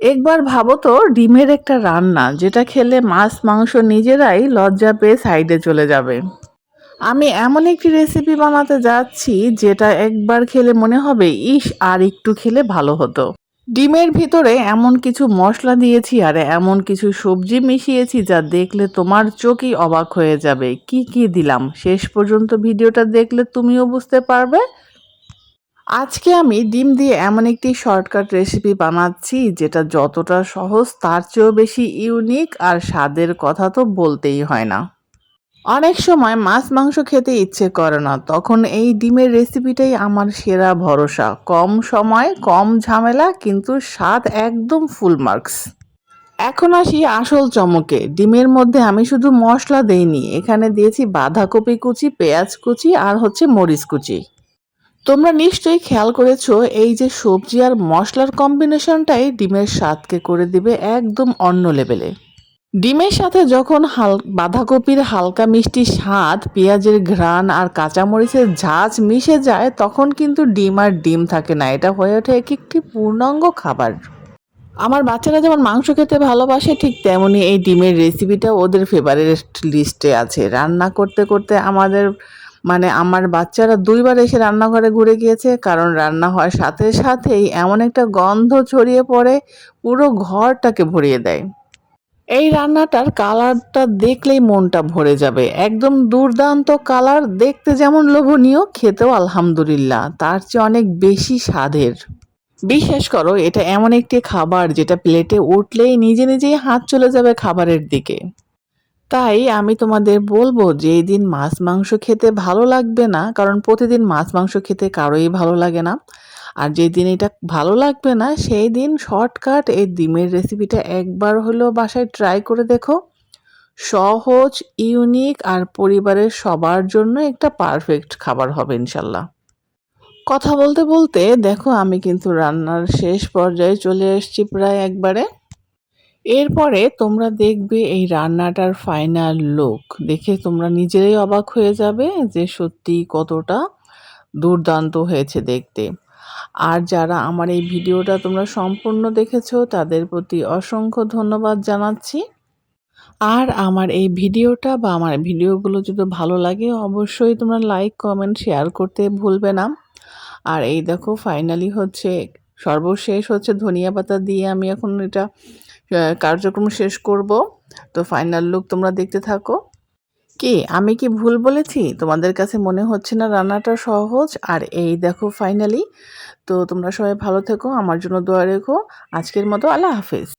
একবার ভাবো তো ডিমের একটা রান্না যেটা খেলে মাছ মাংস নিজেরাই লজ্জা পেয়ে সাইডে চলে যাবে। আমি এমন একটি রেসিপি বানাতে যাচ্ছি যেটা একবার খেলে মনে হবে ইস আর একটু খেলে ভালো হতো। ডিমের ভিতরে এমন কিছু মশলা দিয়েছি আর এমন কিছু সবজি মিশিয়েছি যা দেখলে তোমার চোখই অবাক হয়ে যাবে। কি কি দিলাম শেষ পর্যন্ত ভিডিওটা দেখলে তুমিও বুঝতে পারবে। আজকে আমি ডিম দিয়ে এমন একটি শর্টকাট রেসিপি বানাচ্ছি যেটা যতটা সহজ তার চেয়েও বেশি ইউনিক আর স্বাদের কথা তো বলতেই হয় না। অনেক সময় মাছ মাংস খেতে ইচ্ছে করে না, তখন এই ডিমের রেসিপিটাই আমার সেরা ভরসা। কম সময় কম ঝামেলা কিন্তু স্বাদ একদম ফুল মার্কস। এখন আসি আসল চমকে। ডিমের মধ্যে আমি শুধু মশলা দেইনি, এখানে দিয়েছি বাঁধাকপি কুচি, পেঁয়াজ কুচি আর মরিচ কুচি। তোমরা নিশ্চয়ই খেয়াল করেছো এই যে সবজি আর মশলার কম্বিনেশনটাই ডিমের স্বাদকে করে দিবে একদম অন্য লেভেলে। ডিমের সাথে যখন বাঁধাকপির হালকা মিষ্টি স্বাদ, পেঁয়াজের ঘ্রাণ আর কাঁচামরিচের ঝাঁঝ মিশে যায় তখন কিন্তু ডিম আর ডিম থাকে না, এটা হয়ে ওঠে এক একটি পূর্ণাঙ্গ খাবার। আমার বাচ্চারা যেমন মাংস খেতে ভালোবাসে ঠিক তেমনি এই ডিমের রেসিপিটা ওদের ফেভারিট লিস্টে আছে। রান্না করতে করতে আমার বাচ্চারা 2বার এসে রান্নাঘরে ঘুরে গিয়েছে, কারণ রান্না হওয়ার সাথে সাথেই এমন একটা গন্ধ ছড়িয়ে পড়ে পুরো ঘরটাকে ভরিয়ে দেয়। এই রান্নাটার কালারটা দেখলেই মনটা ভরে যাবে, একদম দুর্দান্ত কালার, দেখতে যেমন লোভনীয় খেতেও আলহামদুলিল্লাহ তার চেয়ে অনেক বেশি স্বাদের। বিশ্বাস করো এটা এমন একটি খাবার যেটা প্লেটে উঠলেই নিজে নিজেই হাত চলে যাবে খাবারের দিকে। তাই আমি তোমাদের বলবো যে এই দিন মাছ মাংস খেতে ভালো লাগবে না, কারণ প্রতিদিন মাছ মাংস খেতে কারোই ভালো লাগে না। আর যেদিন এটা ভালো লাগবে না সেই দিন শর্টকাট এই ডিমের রেসিপিটা একবার হলেও বাসায় ট্রাই করে দেখো। সহজ, ইউনিক আর পরিবারের সবার জন্য একটা পারফেক্ট খাবার হবে ইনশাল্লাহ। কথা বলতে বলতে দেখো আমি কিন্তু রান্নার শেষ পর্যায়ে চলে এসেছি প্রায় একবারে। এরপরে তোমরা দেখবে এই রান্নাটার ফাইনাল লুক দেখে তোমরা নিজেরাই অবাক হয়ে যাবে যে সত্যি কতটা দুর্দান্ত হয়েছে দেখতে। আর যারা আমার এই ভিডিওটা তোমরা সম্পূর্ণ দেখেছো তাদের প্রতি অসংখ্য ধন্যবাদ জানাচ্ছি। আর আমার এই ভিডিওটা বা আমার ভিডিওগুলো যদি ভালো লাগে অবশ্যই তোমরা লাইক কমেন্ট শেয়ার করতে ভুলবে না। আর এই দেখো ফাইনালি সর্বশেষ ধনিয়া পাতা দিয়ে আমি এখন এটা কার্যক্রম শেষ করব। তো ফাইনাল লুক তোমরা দেখতে থাকো। কি আমি কি ভুল বলেছি? তোমাদের কাছে মনে হচ্ছে না রান্নাটা সহজ? আর এই দেখো ফাইনালি। তো তোমরা সবাই ভালো থেকো, আমার জন্য দোয়া রেখো। আজকের মতো আল্লাহ হাফেজ।